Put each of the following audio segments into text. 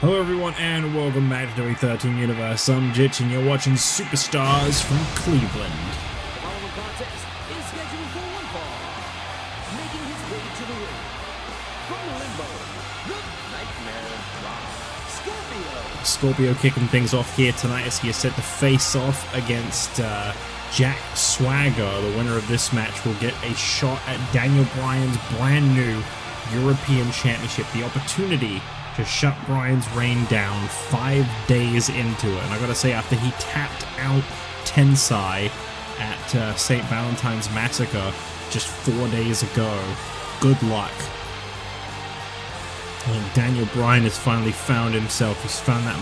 Hello everyone and welcome back to WWE 13 Universe. I'm Jitch and you're watching Superstars from Cleveland. The following contest is scheduled for one fall. Making his way to the ring. From the limbo, the Nightmare Scorpio. Scorpio kicking things off here tonight as he is set to face off against Jack Swagger. The winner of this match will get a shot at Daniel Bryan's brand new European Championship. The opportunity to shut Bryan's reign down 5 days into it. And I gotta say, after he tapped out Tensai at St. Valentine's Massacre just 4 days ago, good luck. And Daniel Bryan has finally found himself. He's found that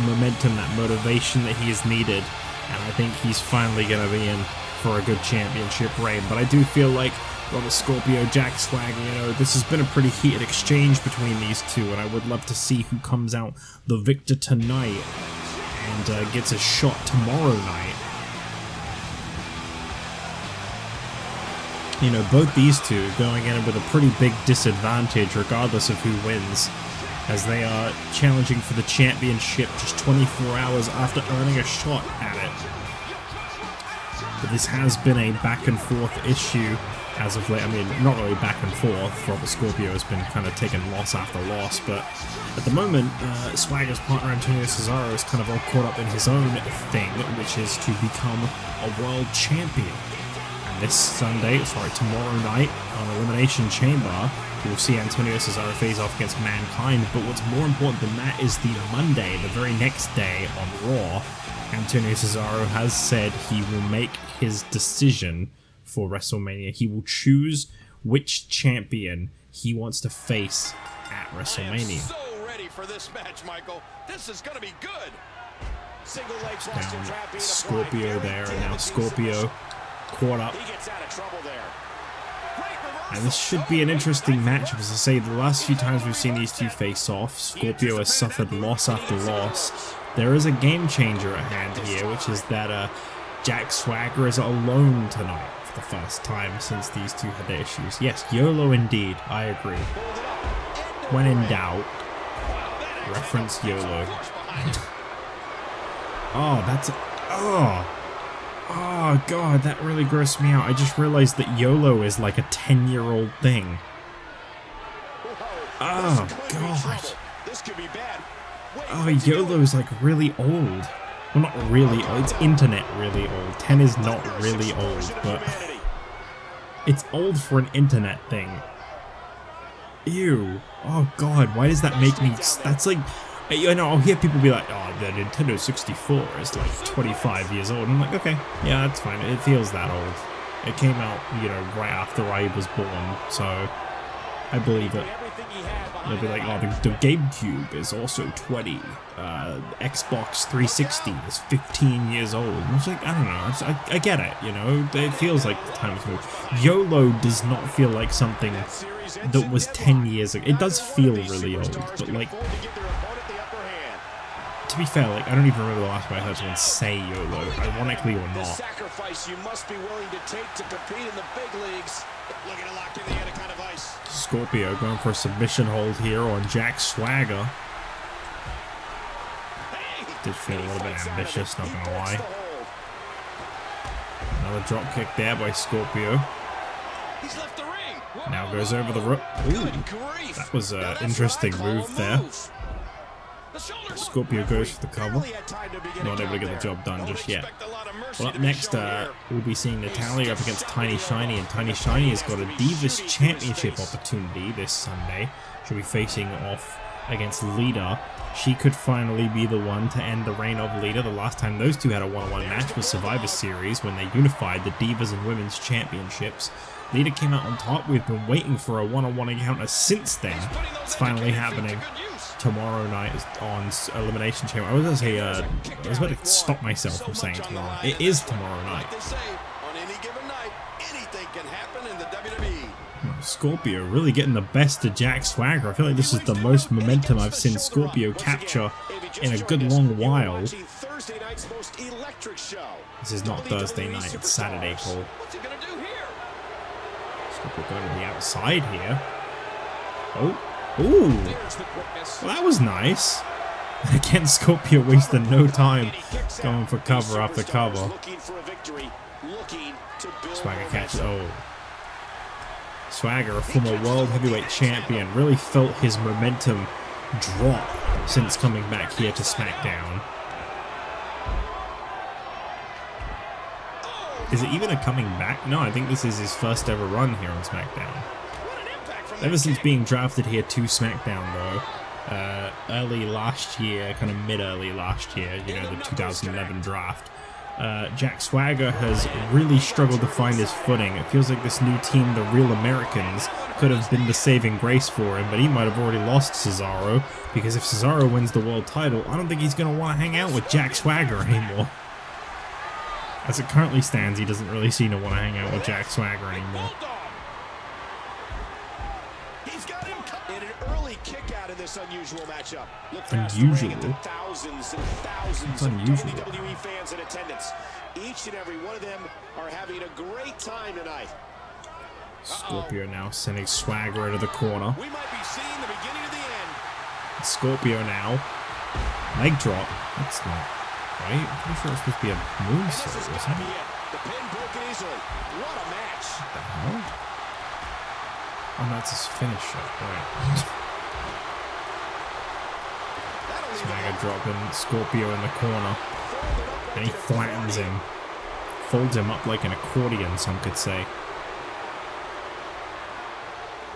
momentum, that motivation that he has needed. And I think he's finally gonna be in for a good championship reign. But I do feel like Robert Scorpio, Jack Swagger, this has been a pretty heated exchange between these two, and I would love to see who comes out the victor tonight and gets a shot tomorrow night. Both these two going in with a pretty big disadvantage regardless of who wins, as they are challenging for the championship just 24 hours after earning a shot at it. But this has been a back and forth issue as of late. I mean, not really back and forth. Robert Scorpio has been kind of taking loss after loss, but at the moment, Swagger's partner Antonio Cesaro is kind of all caught up in his own thing, which is to become a world champion. And this tomorrow night on Elimination Chamber, we'll see Antonio Cesaro face off against Mankind. But what's more important than that is the Monday, the very next day on Raw, Antonio Cesaro has said he will make his decision for WrestleMania. He will choose which champion he wants to face at WrestleMania. I am so ready for this match, Michael. This is going to be good. Single leg Down Scorpio there, and now Scorpio caught up. He gets out of trouble there. And this should be an interesting matchup. As I say, the last few times we've seen these two face off, Scorpio has suffered loss after loss. There is a game changer at hand here, which is that Jack Swagger is alone tonight for the first time since these two had their issues. Yes, YOLO indeed, I agree. When in doubt, reference YOLO. Oh god, that really grossed me out. I just realized that YOLO is like a 10-year-old thing. Oh god. Oh, YOLO is like really old. Well, not really old, it's internet really old. 10 is not really old, but it's old for an internet thing. Ew. Oh god, why does that make me... That's like... I'll hear people be like, oh, the Nintendo 64 is like 25 years old. And I'm like, okay, yeah, that's fine. It feels that old. It came out, right after I was born, so I believe it. They'll be like, oh, the GameCube is also 20. Xbox 360 is 15 years old. And it's like, I don't know. I get it, It feels like the time has moved. YOLO does not feel like something that was 10 years ago. It does feel really old, but like... To be fair, I don't even remember the last time I heard someone say YOLO, ironically or not. Sacrifice you must be willing to take to compete in the big leagues. Looking to lock in the other kind of ice. Scorpio going for a submission hold here on Jack Swagger. Did feel a little bit ambitious, not gonna lie. Another drop kick there by Scorpio. He's left the ring. Now goes over the rope. Ooh, that was an interesting move there. Scorpio goes for the cover. Not able to get the job done just yet. Well, up next, we'll be seeing Natalya up against Tiny Shiny, and Tiny Shiny has got a Divas Championship opportunity this Sunday. She'll be facing off against Lita. She could finally be the one to end the reign of Lita. The last time those two had a one-on-one match was Survivor Series when they unified the Divas and Women's Championships. Lita came out on top. We've been waiting for a one-on-one encounter since then. It's finally happening tomorrow night on Elimination Chamber. I was going to say, I was about to stop myself from saying tomorrow. It is tomorrow night. On any given night, anything can happen in the WWE. Scorpio really getting the best of Jack Swagger. I feel like this is the most momentum I've seen Scorpio capture in a good long while. This is not Thursday night, it's Saturday for Scorpio going to the outside here. Oh, Ooh, well, that was nice. Again, Scorpio wasted no time going for cover after cover. Swagger catches. Oh. Swagger, a former World Heavyweight Champion, really felt his momentum drop since coming back here to SmackDown. Is it even a coming back? No, I think this is his first ever run here on SmackDown. Ever since being drafted here to SmackDown, though, early last year, kind of mid-early last year, you know, the 2011 draft, Jack Swagger has really struggled to find his footing. It feels like this new team, the Real Americans, could have been the saving grace for him, but he might have already lost Cesaro, because if Cesaro wins the world title, I don't think he's going to want to hang out with Jack Swagger anymore. As it currently stands, he doesn't really seem to want to hang out with Jack Swagger anymore. He's got him in an early kick out of this unusual matchup. Unusual? Thousands and thousands It's unusual. of WWE fans in attendance. Each and every one of them are having a great time tonight. Scorpio now sending Swagger into the corner. We might be seeing the beginning of the end. Scorpio now. Leg drop. That's not right. I'm pretty sure it's supposed to be a moonsault, isn't it? The pin broken easily. What a match. What the hell? Oh, that's his finisher. Right. Swagger dropping Scorpio in the corner. And he flattens him. Folds him up like an accordion, some could say.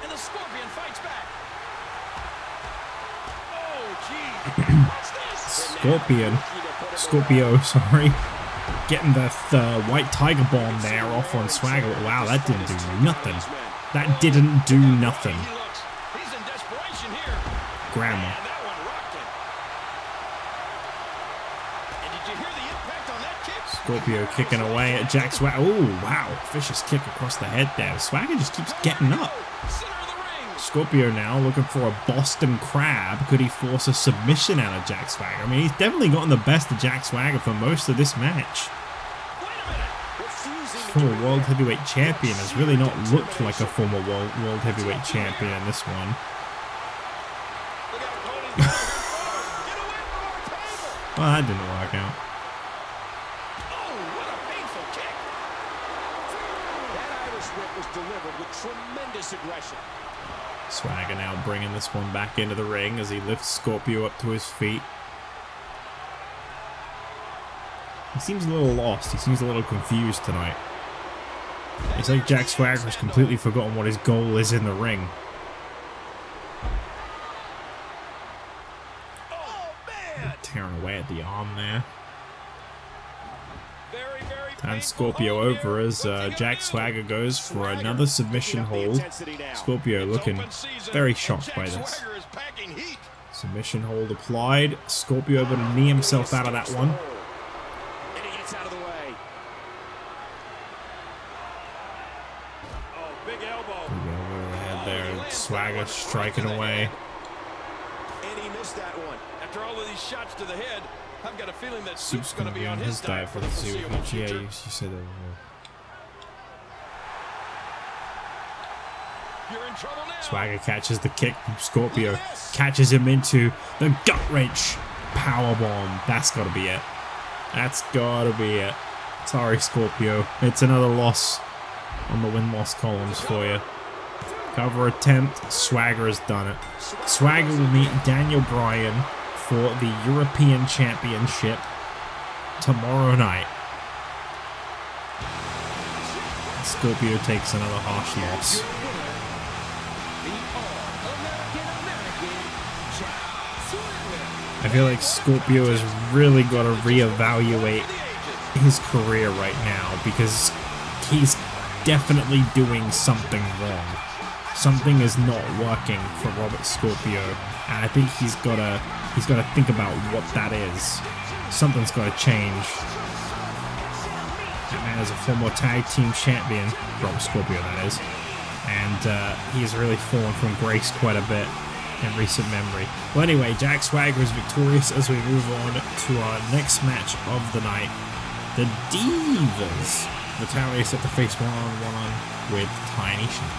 And the Scorpion fights back. Oh, geez. Scorpio, sorry. Getting the white tiger bomb there off on Swagger. Wow, that didn't do nothing. That didn't do nothing. He's in desperation here. Grandma. And that one rocked him. And did you hear the impact on that kick? Scorpio kicking away at Jack Swagger. Oh, wow. Vicious kick across the head there. Swagger just keeps getting up. Center of the ring. Scorpio now looking for a Boston Crab. Could he force a submission out of Jack Swagger? I mean, he's definitely gotten the best of Jack Swagger for most of this match. Wait a minute. Former World Heavyweight Champion has really not looked like a former World Heavyweight Champion in this one. Look out, Cody's got him. Get away from our table. Well, that didn't work out. Oh, what a painful kick. That Irish whip was delivered with tremendous aggression. Swagger now bringing this one back into the ring as he lifts Scorpio up to his feet. He seems a little lost. He seems a little confused tonight. It's like Jack Swagger has completely forgotten what his goal is in the ring. Oh, man. Tearing away at the arm there. Very, very And Scorpio over as Jack Swagger goes for another submission hold. Scorpio looking very shocked by this. Swagger is packing heat. Submission hold applied. Scorpio able to knee himself out of that one. And he gets out of the way. Oh, big elbow. Over the head there. Swagger striking away. And he missed that one. After all of these shots to the head, I've got a feeling that Soup's Soup's going to be on his diet for the foreseeable Yeah, future. you said that before. You're in trouble now. Swagger catches the kick from Scorpio. Catches him into the gut wrench powerbomb. That's got to be it. That's got to be it. Sorry, Scorpio. It's another loss on the win-loss columns for you. Cover attempt. Swagger has done it. Swagger will meet Daniel Bryan for the European Championship tomorrow night. Scorpio takes another harsh loss. I feel like Scorpio has really got to reevaluate his career right now because he's definitely doing something wrong. Something is not working for Robert Scorpio, and I think he's got to think about what that is. Something's got to change. That man is a former tag team champion, Robert Scorpio that is, and he has really fallen from grace quite a bit in recent memory. Well, anyway, Jack Swagger is victorious as we move on to our next match of the night. The Divas. Natalya set to face one-on-one with Tiny Shank.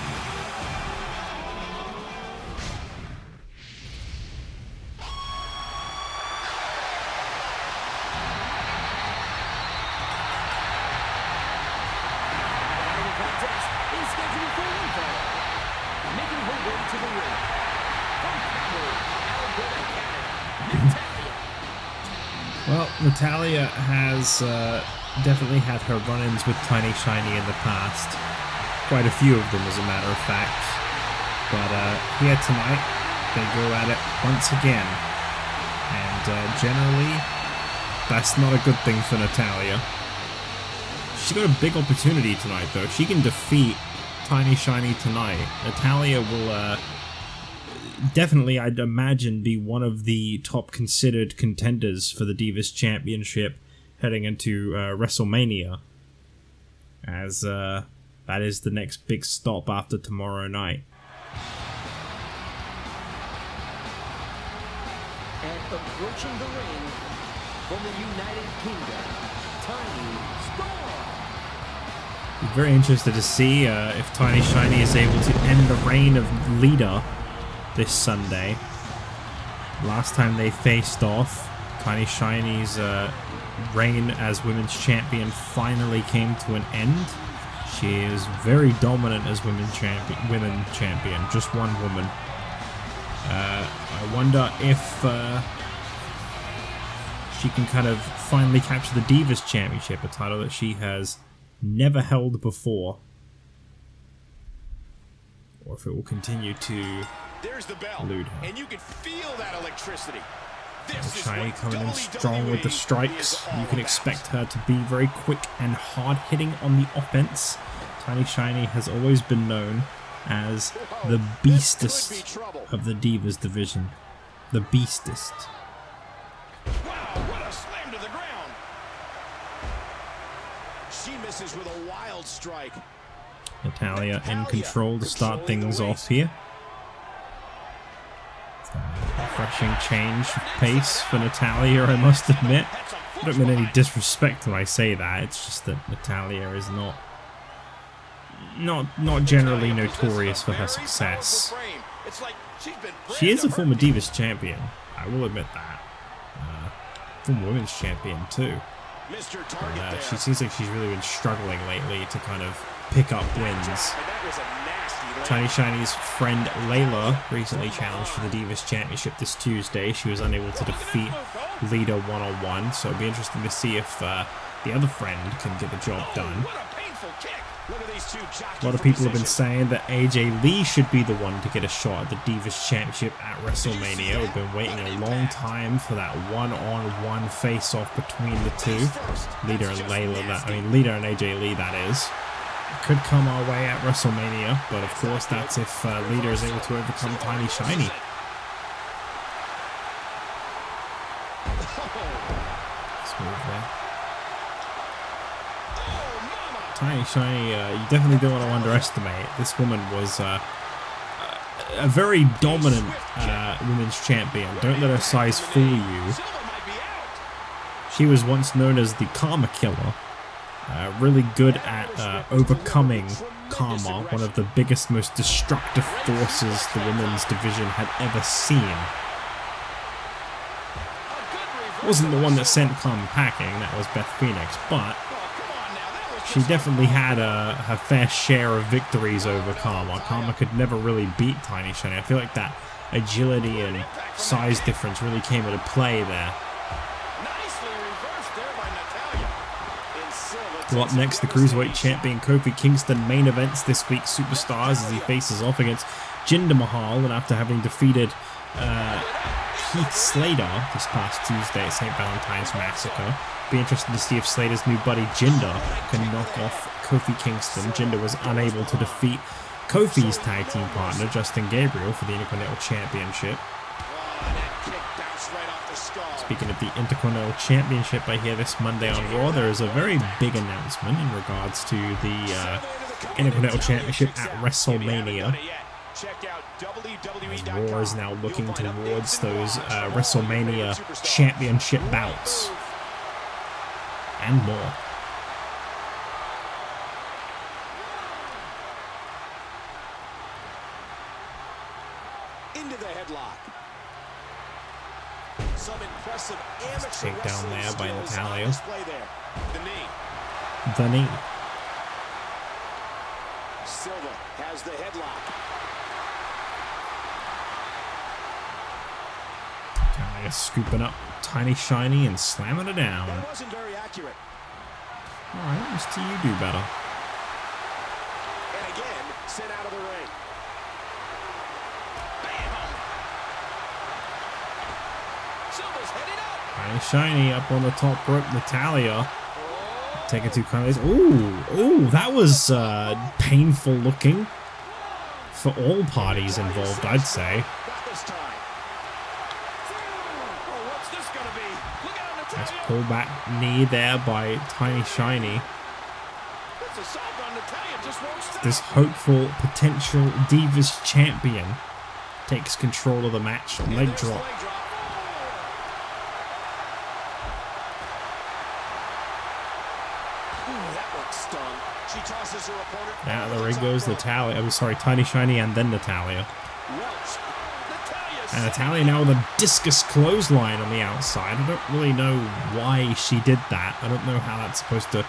Natalya has definitely had her run-ins with Tiny Shiny in the past. Quite a few of them, as a matter of fact. But here tonight, they go at it once again. And generally, that's not a good thing for Natalya. She's got a big opportunity tonight, though. If she can defeat Tiny Shiny tonight, Natalya will definitely, I'd imagine, be one of the top considered contenders for the Divas Championship heading into WrestleMania, as that is the next big stop after tomorrow night. And approaching the ring from the United Kingdom, Tiny Storm. Be very interested to see if Tiny Shiny is able to end the reign of Lita this Sunday. Last time they faced off, Tiny Shiny's reign as women's champion finally came to an end. She is very dominant as women's champion, just one woman. I wonder if she can kind of finally capture the Divas Championship, a title that she has never held before, or if it will continue to There's the bell, elude her. and you can feel that electricity. This is Shiny what coming in strong with the WWE strikes. is all You can about. expect her to be very quick and hard hitting on the offense. Tiny Shiny has always been known as the beastest This could be trouble. of the Divas division. The beastest. Wow, what a slam to the ground. She misses with a wild strike. Natalya in control to start things off here. Refreshing change of pace for Natalya, I must admit. I don't mean any disrespect when I say that, it's just that Natalya is not generally notorious for her success. She is a former Divas champion, I will admit that. Former women's champion too. But she seems like she's really been struggling lately to kind of pick up wins. Tiny Shiny's friend Layla recently challenged for the Divas Championship this Tuesday. She was unable to defeat Lita one-on-one, so it'll be interesting to see if the other friend can get the job done. A lot of people have been saying that AJ Lee should be the one to get a shot at the Divas Championship at WrestleMania. We've been waiting a long time for that one-on-one face-off between the two. Lita and Layla, Lita and AJ Lee, that is. Could come our way at WrestleMania, but of course that's if Lita is able to overcome Tiny Shiny. Smooth there. Tiny Shiny, you definitely don't want to underestimate. This woman was a very dominant women's champion. Don't let her size fool you. She was once known as the Karma Killer. Really good at overcoming Karma, one of the biggest, most destructive forces the women's division had ever seen. Wasn't the one that sent Karma packing, that was Beth Phoenix, but she definitely had her fair share of victories over Karma. Karma could never really beat Tiny Shiny. I feel like that agility and size difference really came into play there. Well, up next, the Cruiserweight Champion Kofi Kingston main events this week's Superstars as he faces off against Jinder Mahal, and after having defeated Heath Slater this past Tuesday at St. Valentine's Massacre. Be interested to see if Slater's new buddy Jinder can knock off Kofi Kingston. Jinder was unable to defeat Kofi's tag team partner Justin Gabriel for the Intercontinental Championship. Speaking of the Intercontinental Championship, I hear this Monday on Raw there is a very big announcement in regards to the Intercontinental Championship at WrestleMania. As Raw is now looking towards those WrestleMania Championship bouts. And more. Into the headlock. Some impressive amateur Takedown there by wrestling skills Natalya. on display there. The knee. The knee. Silva has the headlock. Natalya scooping up Tiny Shiny and slamming her down. That wasn't very accurate. Alright, Mr. You do better. And again, sent out of the ring. Bam! Silva's heading up. Tiny Shiny up on the top rope. Natalya taking two counters. Ooh, that was painful looking for all parties involved, I'd say. Not this time. Oh, what's this gonna be? Look out, Natalya. Nice pullback knee there by Tiny Shiny. This assault on Natalya just won't stop. This hopeful potential Divas champion takes control of the match. Leg There's the drop. leg drop. Ooh, that one stung. She tosses her opponent. Out of the ring goes Natalya. I'm sorry, Tiny Shiny and then Natalya. Welch. And Natalya now with a discus clothesline on the outside. I don't really know why she did that. I don't know how that's supposed to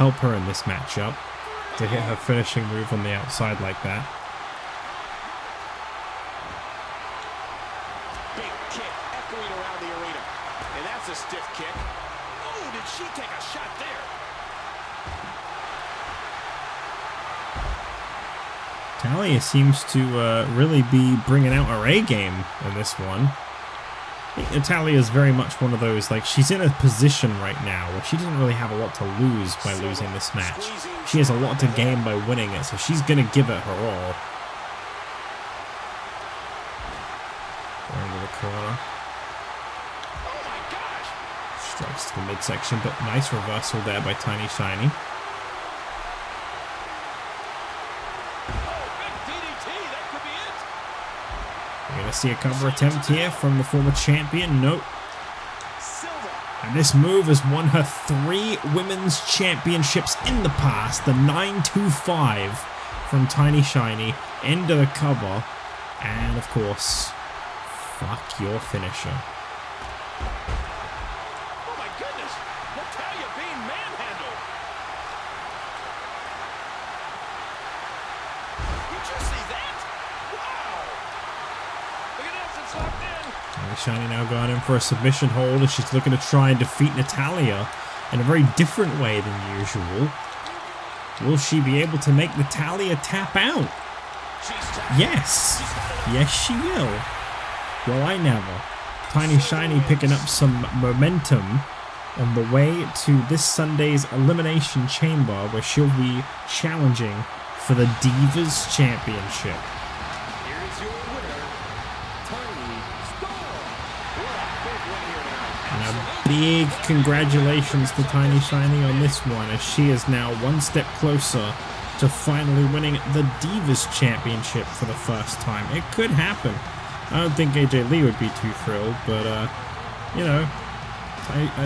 help her in this matchup. To hit her finishing move on the outside like that. Big kick echoing around the arena. And that's a stiff kick. Oh, did she take a shot there? Natalya seems to really be bringing out her A game in this one. I think Natalya is very much one of those, like, she's in a position right now where she doesn't really have a lot to lose by losing this match. She has a lot to gain by winning it, so she's going to give it her all. Going to the corner. Oh my gosh! Strikes to the midsection, but nice reversal there by Tiny Shiny. Oh, big DDT, that could be it. We're going to see a cover attempt here from the former champion. Nope. Silva. And this move has won her 3 women's championships in the past. The 925 from Tiny Shiny into the cover. And of course, fuck your finisher. Oh my goodness! Natalya being manhandled. Did you see that? Wow! Look at this, it's locked in. Tiny Shiny now going in for a submission hold as she's looking to try and defeat Natalya in a very different way than usual. Will she be able to make Natalya tap out? Yes. Yes, she will. Well, I never. Tiny Shiny picking up some momentum on the way to this Sunday's Elimination Chamber, where she'll be challenging for the Divas Championship. Here's your winner, Tiny Storm. What a big win here tonight. And a big congratulations to Tiny Shiny on this one, as she is now one step closer to finally winning the Divas Championship for the first time. It could happen. I don't think AJ Lee would be too thrilled, but, you know,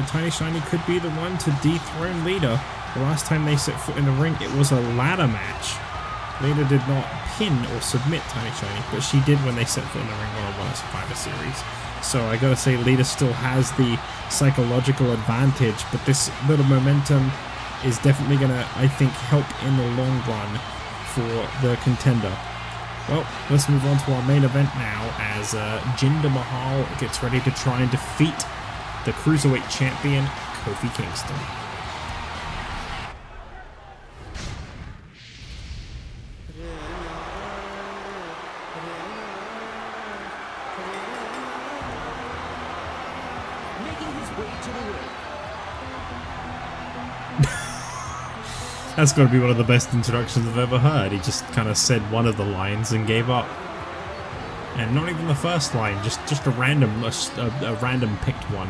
Tiny Shiny could be the one to dethrone Lita. The last time they set foot in the ring, it was a ladder match. Lita did not pin or submit Tiny Shiny, but she did when they set foot in the ring one-on-one at Survivor Series. So I gotta say, Lita still has the psychological advantage, but this little momentum is definitely gonna, I think, help in the long run for the contender. Well, let's move on to our main event now, as Jinder Mahal gets ready to try and defeat the Cruiserweight Champion, Kofi Kingston. Making his way to the ring. That's got to be one of the best introductions I've ever heard. He just kind of said one of the lines and gave up. And not even the first line, just a random picked one.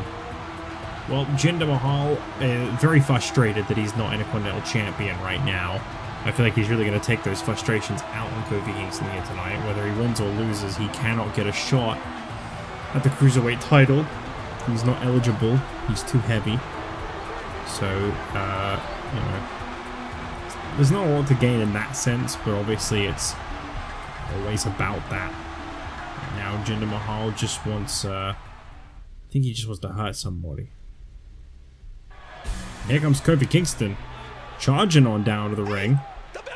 Well, Jinder Mahal is very frustrated that he's not Intercontinental Champion right now. I feel like he's really going to take those frustrations out on Kofi Kingston here tonight. Whether he wins or loses, he cannot get a shot at the Cruiserweight title. He's not eligible. He's too heavy. So, you know, there's not a lot to gain in that sense, but obviously it's always about that. And now Jinder Mahal just wants, I think he just wants to hurt somebody. Here comes Kofi Kingston, charging on down to the ring.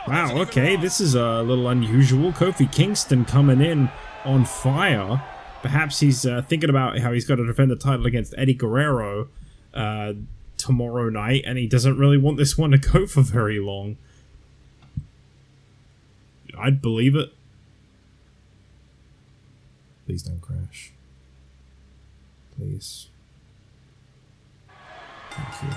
Wow, okay, this is a little unusual. Kofi Kingston coming in on fire. Perhaps he's thinking about how he's got to defend the title against Eddie Guerrero tomorrow night, and he doesn't really want this one to go for very long. I'd believe it. Please don't crash. Please. Thank you.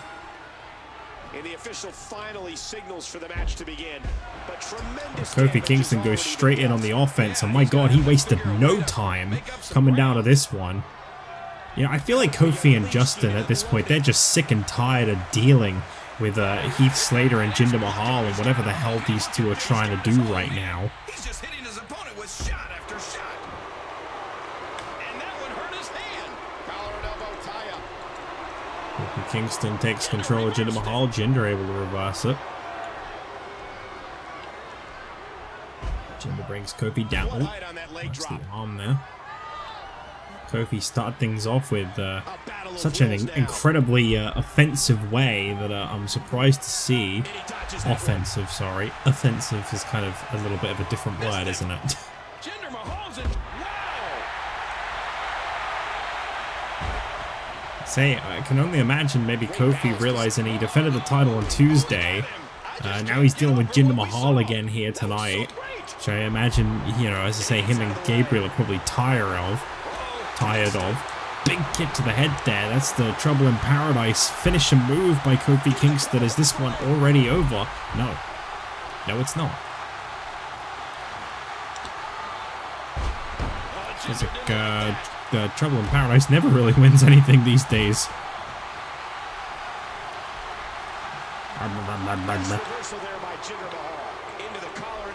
And the official finally signals for the match to begin. But tremendous Kofi Kingston goes straight in on the offense, and my god, he wasted no time coming down to this one. You know, I feel like Kofi and Justin at this point, they're just sick and tired of dealing with Heath Slater and Jinder Mahal and whatever the hell these two are trying to do right now. He's just hitting his opponent with shot after shot. And that one hurt his hand. Collar and elbow tie-up. Kofi Kingston takes control of Jinder Mahal. Jinder able to reverse it. Jinder brings Kofi down. That's the arm there. Kofi started things off with such an incredibly offensive way that I'm surprised to see. Offensive, sorry. Offensive is kind of a little bit of a different word, isn't it? Jinder Mahal's in. Wow! Say, I can only imagine maybe Kofi realizing he defended the title on Tuesday. Now he's dealing with Jinder Mahal again here tonight. Which I imagine, you know, as I say, him and Gabriel are probably tired of. Big kick to the head there. That's the Trouble in Paradise finisher move by Kofi Kingston. Is this one already over? No. No, it's not. It's like, Trouble in Paradise never really wins anything these days.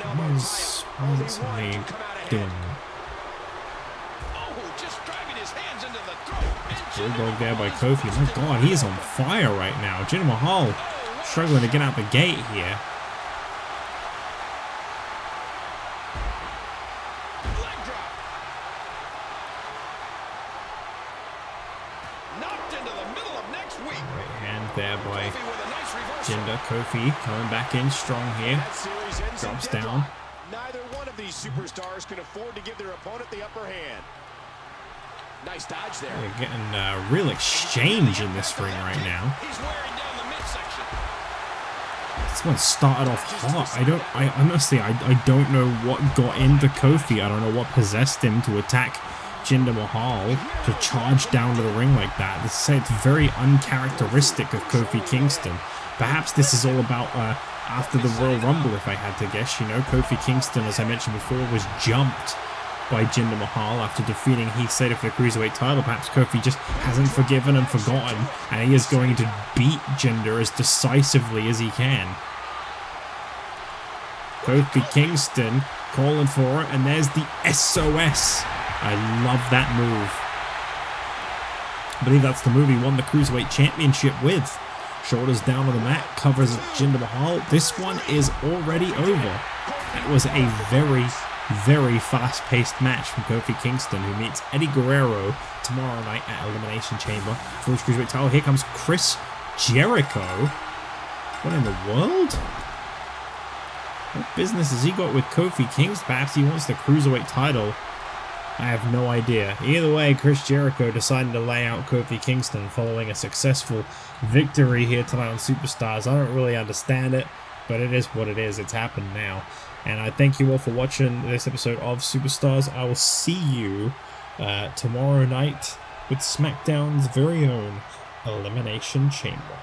Why is somebody doing that? Bulldog there by Kofi. My god, he is on fire right now. Jinder Mahal struggling to get out the gate here. Knocked into the middle of next week. Right hand there by Jinder. Kofi coming back in strong here. Drops down. Neither one of these superstars can afford to give their opponent the upper hand. Nice dodge there. We're getting a real exchange in this ring right now. He's wearing down the midsection. This one started off hot. I honestly don't know what got into Kofi. I don't know what possessed him to attack Jinder Mahal, to charge down to the ring like that. It's very uncharacteristic of Kofi Kingston. Perhaps this is all about after the Royal Rumble, if I had to guess. You know, Kofi Kingston, as I mentioned before, was jumped by Jinder Mahal after defeating Heath Slater for the Cruiserweight title. Perhaps Kofi just hasn't forgiven and forgotten, and he is going to beat Jinder as decisively as he can. Kofi Kingston calling for it, and there's the SOS. I love that move. I believe that's the move he won the Cruiserweight Championship with. Shoulders down on the mat, covers Jinder Mahal. This one is already over. That was a very fast-paced match from Kofi Kingston, who meets Eddie Guerrero tomorrow night at Elimination Chamber for his Cruiserweight title. Here comes Chris Jericho. What in the world? What business has he got with Kofi Kingston? Perhaps he wants the Cruiserweight title. I have no idea. Either way, Chris Jericho decided to lay out Kofi Kingston following a successful victory here tonight on Superstars. I don't really understand it, but it is what it is. It's happened now. And I thank you all for watching this episode of Superstars. I will see you tomorrow night with SmackDown's very own Elimination Chamber.